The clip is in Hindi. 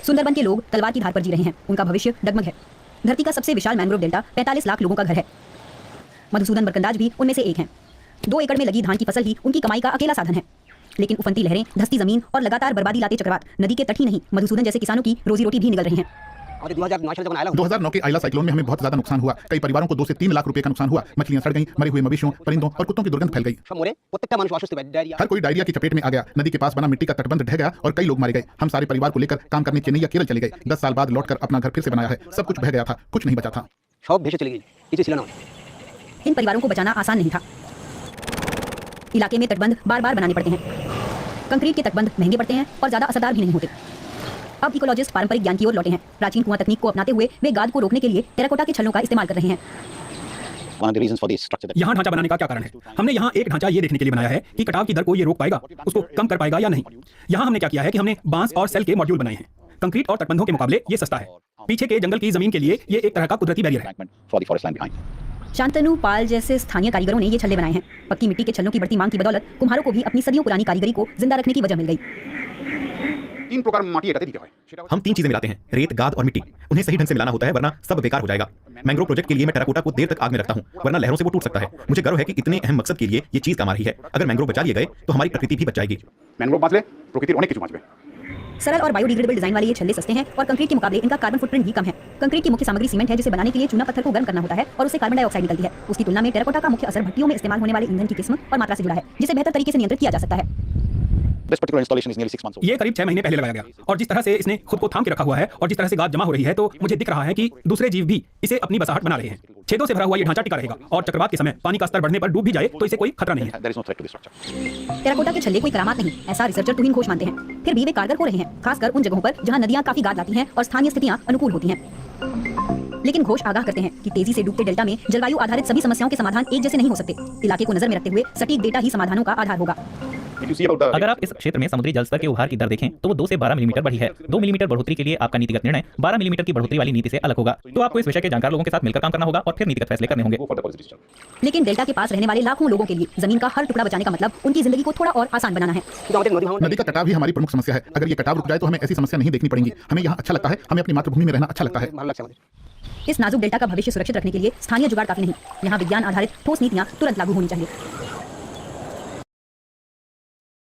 सुंदरबन के लोग तलवार की धार पर जी रहे हैं। उनका भविष्य डगमग है। धरती का सबसे विशाल मैंग्रोव डेल्टा 45 लाख लोगों का घर है। मधुसूदन बरकंदाज भी उनमें से एक हैं। 2 एकड़ में लगी धान की फसल ही उनकी कमाई का अकेला साधन है। लेकिन उफनती लहरें, धंसती जमीन और लगातार बर्बादी लाते चक्रवात नदी के तट ही नहीं, मधुसूदन जैसे किसानों की रोजी रोटी भी निगल रही है। 2009 के आइला साइक्लोन में हमें बहुत ज्यादा नुकसान हुआ। कई परिवारों को 2 से 3 लाख रुपए का नुकसान हुआ। मछलियां सड़ गईं, मरे हुए मवेशियों, परिंदों और कुत्तों की दुर्गंध फैल गई। हर कोई डायरिया की चपेट में आ गया। नदी के पास बना मिट्टी का तटबंध ढह गया और कई लोग मारे गए। हम सारे परिवार को लेकर काम करने चेन्नई या केरल चले गए। 10 साल बाद लौटकर अपना घर फिर से बनाया है। सब कुछ बह गया था, कुछ नहीं बचा था। इन परिवारों को बचाना आसान नहीं था। इलाके में तटबंध बार बार बनाने पड़ते हैं। कंक्रीट के तटबंध महंगे पड़ते हैं और ज्यादा असरदार भी नहीं होते। अब इकोलॉजिस्ट पारंपरिक ज्ञान की ओर लौटे हैं। प्राचीन कुआं तकनीक को अपनाते हुए वे गाद को रोकने के लिए टेराकोटा के छल्लों का इस्तेमाल कर रहे हैं। यहाँ ढांचा बनाने का क्या कारण है? हमने यहाँ एक ढांचा ये देखने के लिए बनाया है कि कटाव की दर को ये रोक पाएगा, उसको कम कर पाएगा या नहीं। यहाँ हमने क्या किया है कि हमने बांस और सेल के मॉड्यूल बनाए हैं। कंक्रीट और तटबंधों के मुकाबले ये सस्ता है। पीछे के जंगल की जमीन के लिए ये एक तरह का कुदरती बैरियर है। शांतनु पाल जैसे स्थानीय कारीगरों ने ये छल्ले बनाए हैं। पक्की मिट्टी के छल्लों की बढ़ती मांग की बदौलत कुम्हारों को भी अपनी सदियों पुरानी कारीगरी को जिंदा रखने की वजह मिल गई। 3 प्रकार माटी एकाते दिखे হয়। हम 3 चीजें मिलाते हैं, रेत, गाद और मिट्टी। उन्हें सही ढंग से मिलाना होता है, वरना सब बेकार हो जाएगा। मैंग्रोव प्रोजेक्ट के लिए मैं टेराकोटा को देर तक आग में रखता हूँ, वरना लहरों से वो टूट सकता है। मुझे गर्व है कि इतने अहम मकसद के लिए ये चीज काम आ रही है। अगर मैंग्रोव बचा लिए गए तो हमारी प्रकृति भी बच जाएगी। मैंग्रोव बांचले प्रकृतिर अनेक किछु बांचबे। सरल और बायोडिग्रेडेबल डिजाइन वाले ये छल्ले सस्ते हैं और कंक्रीट के मुकाबले इनका कार्बन फुटप्रिंट भी कम है। कंक्रीट की मुख्य सामग्री सीमेंट है, जिसे बनाने के लिए चूना पत्थर को गर्म करना होता है और उससे कार्बन डाइऑक्साइड निकलती है। उसकी तुलना में टेराकोटा का मुख्य असर भट्टियों में इस्तेमाल होने वाले ईंधन की किस्म और मात्रा से जुड़ा है, जिसे बेहतर तरीके से नियंत्रित किया जा सकता है। ये करीब 6 महीने पहले लगाया गया और जिस तरह से इसने खुद को थाम के रखा हुआ है और जिस तरह से गाद जमा हो रही है, तो मुझे दिख रहा है कि दूसरे जीव भी इसे अपनी बसाहट बना रहे हैं। छेदों से भरा हुआ ये ढांचा टिका रहेगा और चक्रवात के समय पानी का स्तर बढ़ने पर डूब भी जाए तो इसे कोई खतरा नहीं है। टेराकोटा के छल्ले कोई करामात नहीं, ऐसा रिसर्चर तुहिन घोष मानते हैं। फिर भी वे कारगर हो रहे हैं, खासकर उन जगहों पर जहां नदियां काफी गाद लाती हैं और स्थानीय स्थितियां अनुकूल होती हैं। लेकिन घोष आगाह करते हैं कि तेजी से डूबते डेल्टा में जलवायु आधारित सभी समस्याओं के समाधान एक जैसे नहीं हो सकते। इलाके को नजर में रखते हुए सटीक डेटा ही समाधानों का आधार होगा। अगर आप इस क्षेत्र में समुद्री जल स्तर के उभार की दर देखें तो वो 2 से 12 मिलीमीटर बढ़ी है। 2 मिलीमीटर बढ़ोतरी के लिए आपका नीतिगत निर्णय 12 मिलीमीटर की बढ़ोतरी वाली नीति से अलग होगा। तो आपको इस विषय के जानकार लोगों के साथ मिलकर काम करना होगा और फिर नीतिगत फैसले करने होंगे। लेकिन डेल्टा के पास रहने वाले लाखों लोगों के लिए जमीन का हर टुकड़ा बचाने का मतलब उनकी जिंदगी को थोड़ा और आसान बनाना है। नदी का कटाव ही हमारी प्रमुख समस्या है। अगर ये कटाव रुक जाए तो हमें ऐसी समस्या नहीं देखनी पड़ेगी। हमें यहाँ अच्छा लगता है, हमें अपनी मातृभूमि में रहना अच्छा लगता है। इस नाजुक डेल्टा का भविष्य सुरक्षित रखने के लिए स्थानीय जुगाड़ काफी नहीं, यहाँ विज्ञान आधारित ठोस नीतियाँ तुरंत लागू होनी चाहिए।